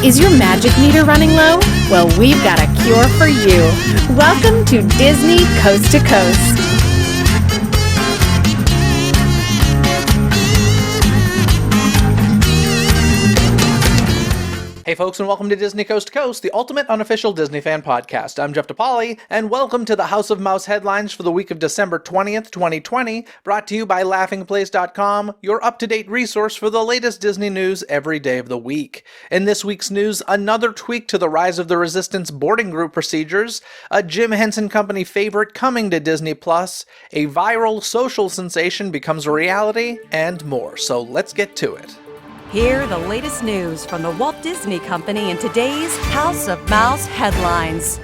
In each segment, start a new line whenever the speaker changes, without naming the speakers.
Is your magic meter running low? Well, we've got a cure for you. Welcome to Disney Coast to Coast.
Hey folks, and welcome to Disney Coast to Coast, the ultimate unofficial Disney fan podcast. I'm Jeff DePauli, and welcome to the House of Mouse headlines for the week of December 20th, 2020, brought to you by laughingplace.com, your up-to-date resource for the latest Disney news every day of the week. In this week's news, another tweak to the Rise of the Resistance boarding group procedures, a Jim Henson Company favorite coming to Disney+, a viral social sensation becomes a reality, and more. So let's get to it.
Hear the latest news from the Walt Disney Company in today's House of Mouse headlines.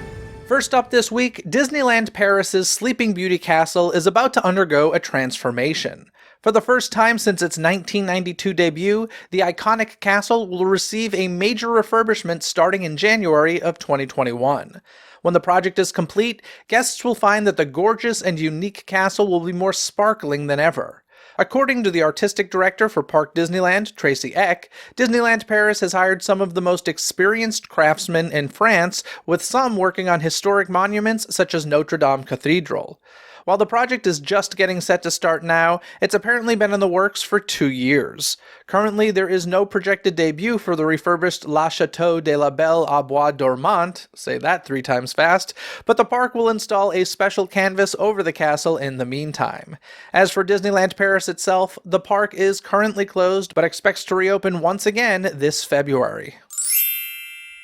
First up this week, Disneyland Paris's Sleeping Beauty Castle is about to undergo a transformation. For the first time since its 1992 debut, the iconic castle will receive a major refurbishment starting in January of 2021. When the project is complete, guests will find that the gorgeous and unique castle will be more sparkling than ever. According to the artistic director for Park Disneyland, Tracy Eck, Disneyland Paris has hired some of the most experienced craftsmen in France, with some working on historic monuments such as Notre Dame Cathedral. While the project is just getting set to start now, it's apparently been in the works for 2 years. Currently, there is no projected debut for the refurbished La Château de la Belle à Bois Dormant, say that 3 times fast, but the park will install a special canvas over the castle in the meantime. As for Disneyland Paris itself, the park is currently closed, but expects to reopen once again this February.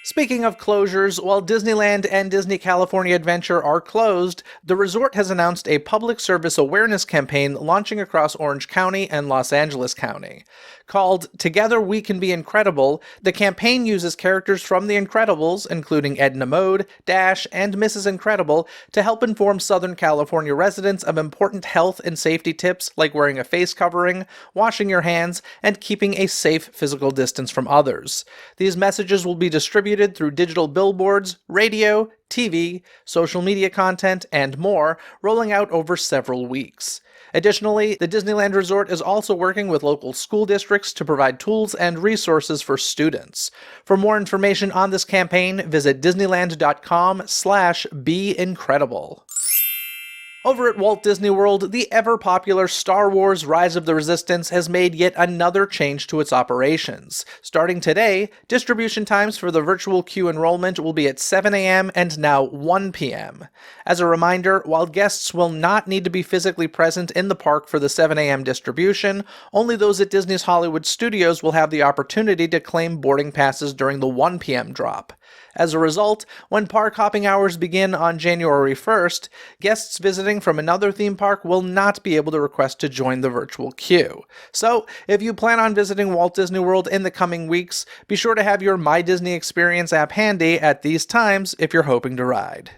Speaking of closures, while Disneyland and Disney California Adventure are closed, the resort has announced a public service awareness campaign launching across Orange County and Los Angeles County. Called Together We Can Be Incredible, the campaign uses characters from The Incredibles, including Edna Mode, Dash, and Mrs. Incredible, to help inform Southern California residents of important health and safety tips like wearing a face covering, washing your hands, and keeping a safe physical distance from others. These messages will be distributed through digital billboards, radio, TV, social media content, and more, rolling out over several weeks. Additionally, the Disneyland Resort is also working with local school districts to provide tools and resources for students. For more information on this campaign, visit disneyland.com/beincredible. Over at Walt Disney World, the ever-popular Star Wars Rise of the Resistance has made yet another change to its operations. Starting today, distribution times for the virtual queue enrollment will be at 7 a.m. and now 1 p.m. As a reminder, while guests will not need to be physically present in the park for the 7 a.m. distribution, only those at Disney's Hollywood Studios will have the opportunity to claim boarding passes during the 1 p.m. drop. As a result, when park hopping hours begin on January 1st, guests visiting from another theme park will not be able to request to join the virtual queue. So, if you plan on visiting Walt Disney World in the coming weeks, be sure to have your My Disney Experience app handy at these times if you're hoping to ride.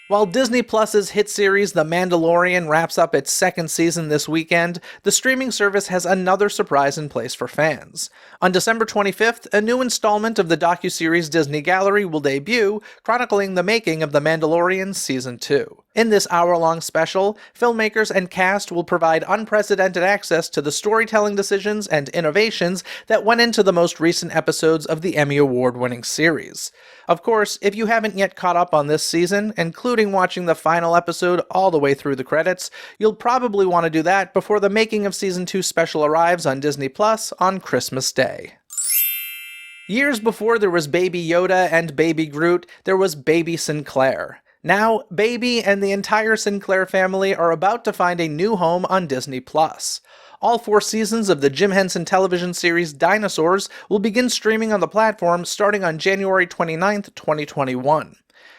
While Disney Plus's hit series The Mandalorian wraps up its 2nd season this weekend, the streaming service has another surprise in place for fans. On December 25th, a new installment of the docuseries Disney Gallery will debut, chronicling the making of The Mandalorian Season 2. In this hour-long special, filmmakers and cast will provide unprecedented access to the storytelling decisions and innovations that went into the most recent episodes of the Emmy Award-winning series. Of course, if you haven't yet caught up on this season, including watching the final episode all the way through the credits, you'll probably want to do that before the Making of Season 2 special arrives on Disney Plus on Christmas Day. Years before there was Baby Yoda and Baby Groot, there was Baby Sinclair. Now, Baby and the entire Sinclair family are about to find a new home on Disney+. All 4 seasons of the Jim Henson television series Dinosaurs will begin streaming on the platform starting on January 29th, 2021.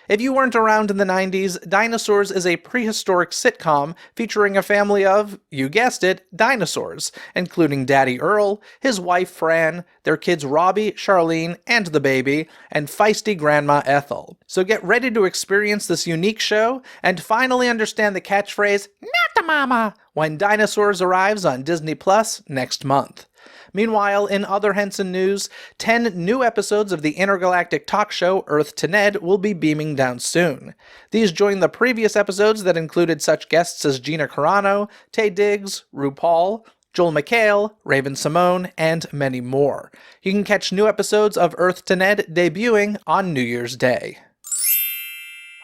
If you weren't around in the 90s, Dinosaurs is a prehistoric sitcom featuring a family of, you guessed it, dinosaurs, including Daddy Earl, his wife Fran, their kids Robbie, Charlene, and the baby, and feisty Grandma Ethel. So get ready to experience this unique show and finally understand the catchphrase, "Not the mama," when Dinosaurs arrives on Disney Plus next month. Meanwhile, in other Henson news, 10 new episodes of the intergalactic talk show Earth to Ned will be beaming down soon. These join the previous episodes that included such guests as Gina Carano, Taye Diggs, RuPaul, Joel McHale, Raven-Symoné, and many more. You can catch new episodes of Earth to Ned debuting on New Year's Day.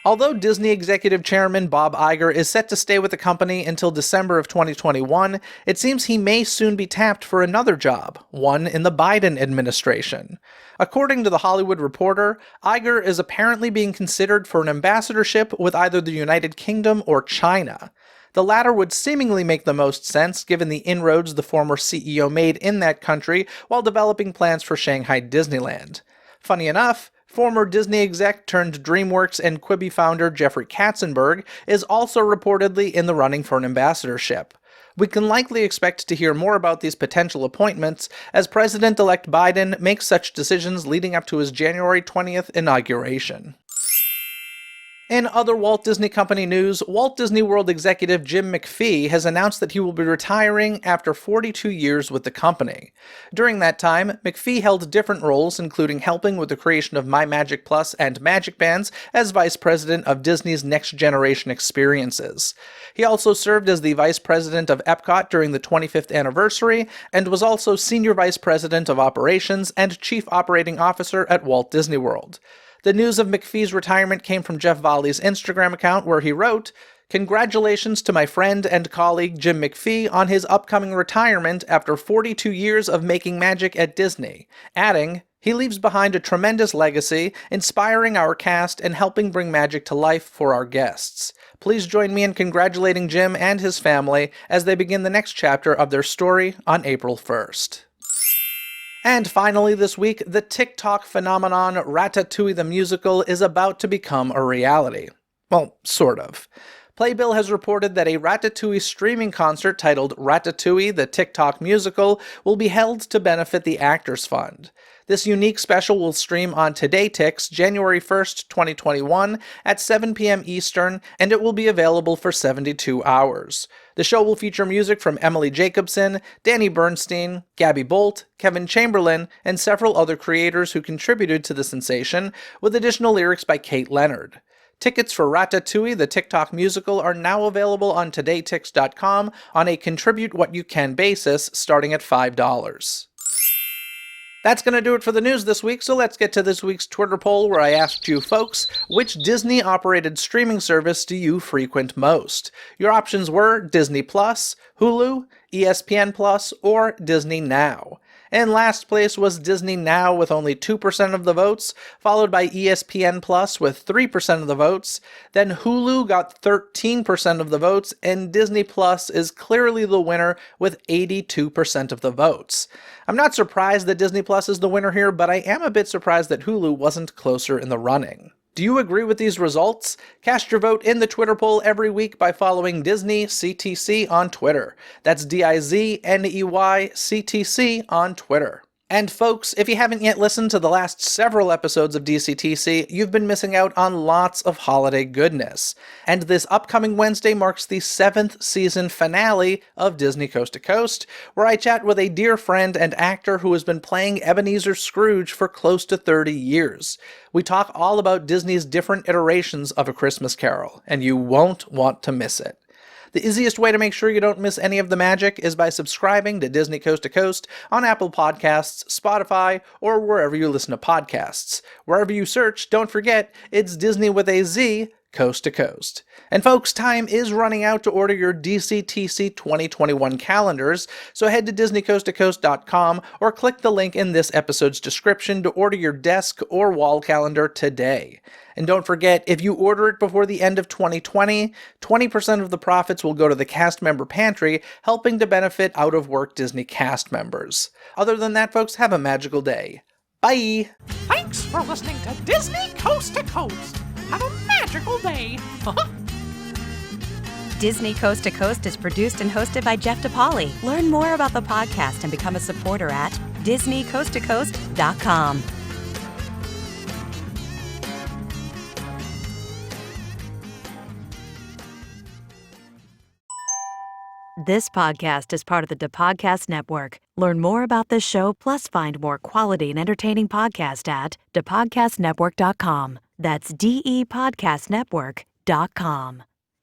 Although Disney Executive Chairman Bob Iger is set to stay with the company until December of 2021, it seems he may soon be tapped for another job, one in the Biden administration. According to The Hollywood Reporter, Iger is apparently being considered for an ambassadorship with either the United Kingdom or China. The latter would seemingly make the most sense given the inroads the former CEO made in that country while developing plans for Shanghai Disneyland. Funny enough, former Disney exec turned DreamWorks and Quibi founder Jeffrey Katzenberg is also reportedly in the running for an ambassadorship. We can likely expect to hear more about these potential appointments as President-elect Biden makes such decisions leading up to his January 20th inauguration. In other Walt Disney Company news, Walt Disney World executive Jim McPhee has announced that he will be retiring after 42 years with the company. During that time, McPhee held different roles, including helping with the creation of My Magic Plus and Magic Bands as vice president of Disney's Next Generation Experiences. He also served as the vice president of Epcot during the 25th anniversary, and was also senior vice president of operations and chief operating officer at Walt Disney World. The news of McPhee's retirement came from Jeff Volley's Instagram account, where he wrote, "Congratulations to my friend and colleague Jim McPhee on his upcoming retirement after 42 years of making magic at Disney," adding, "He leaves behind a tremendous legacy, inspiring our cast and helping bring magic to life for our guests. Please join me in congratulating Jim and his family as they begin the next chapter of their story on April 1st. And finally this week, the TikTok phenomenon Ratatouille the Musical is about to become a reality. Well, sort of. Playbill has reported that a Ratatouille streaming concert titled Ratatouille the TikTok Musical will be held to benefit the Actors Fund. This unique special will stream on Today Tix January 1st, 2021 at 7 p.m. Eastern, and it will be available for 72 hours. The show will feature music from Emily Jacobson, Danny Bernstein, Gabby Bolt, Kevin Chamberlain, and several other creators who contributed to the sensation, with additional lyrics by Kate Leonard. Tickets for Ratatouille the TikTok Musical are now available on todaytix.com on a contribute what you can basis starting at $5. That's going to do it for the news this week, so let's get to this week's Twitter poll where I asked you folks, which Disney-operated streaming service do you frequent most? Your options were Disney+, Hulu, ESPN Plus, or Disney Now. And last place was Disney Now with only 2% of the votes, followed by ESPN Plus with 3% of the votes. Then Hulu got 13% of the votes, and Disney Plus is clearly the winner with 82% of the votes. I'm not surprised that Disney Plus is the winner here, but I am a bit surprised that Hulu wasn't closer in the running. Do you agree with these results? Cast your vote in the Twitter poll every week by following Dizney CTC on Twitter. That's Dizney CTC on Twitter. And folks, if you haven't yet listened to the last several episodes of DCTC, you've been missing out on lots of holiday goodness. And this upcoming Wednesday marks the 7th season finale of Disney Coast to Coast, where I chat with a dear friend and actor who has been playing Ebenezer Scrooge for close to 30 years. We talk all about Disney's different iterations of A Christmas Carol, and you won't want to miss it. The easiest way to make sure you don't miss any of the magic is by subscribing to Disney Coast to Coast on Apple Podcasts, Spotify, or wherever you listen to podcasts. Wherever you search, don't forget, it's Disney with a Z, Coast to Coast. And folks, time is running out to order your DCTC 2021 calendars, so head to DisneyCoastToCoast.com or click the link in this episode's description to order your desk or wall calendar today. And don't forget, if you order it before the end of 2020, 20% of the profits will go to the cast member pantry, helping to benefit out-of-work Disney cast members. Other than that, folks, have a magical day. Bye!
Thanks for listening to Disney Coast to Coast. Have a magical day.
Disney Coast to Coast is produced and hosted by Jeff DePauli. Learn more about the podcast and become a supporter at DisneyCoastToCoast.com. This podcast is part of the DePodcast Network. Learn more about this show, plus find more quality and entertaining podcasts at DePodcastNetwork.com. That's DEPodcastNetwork.com.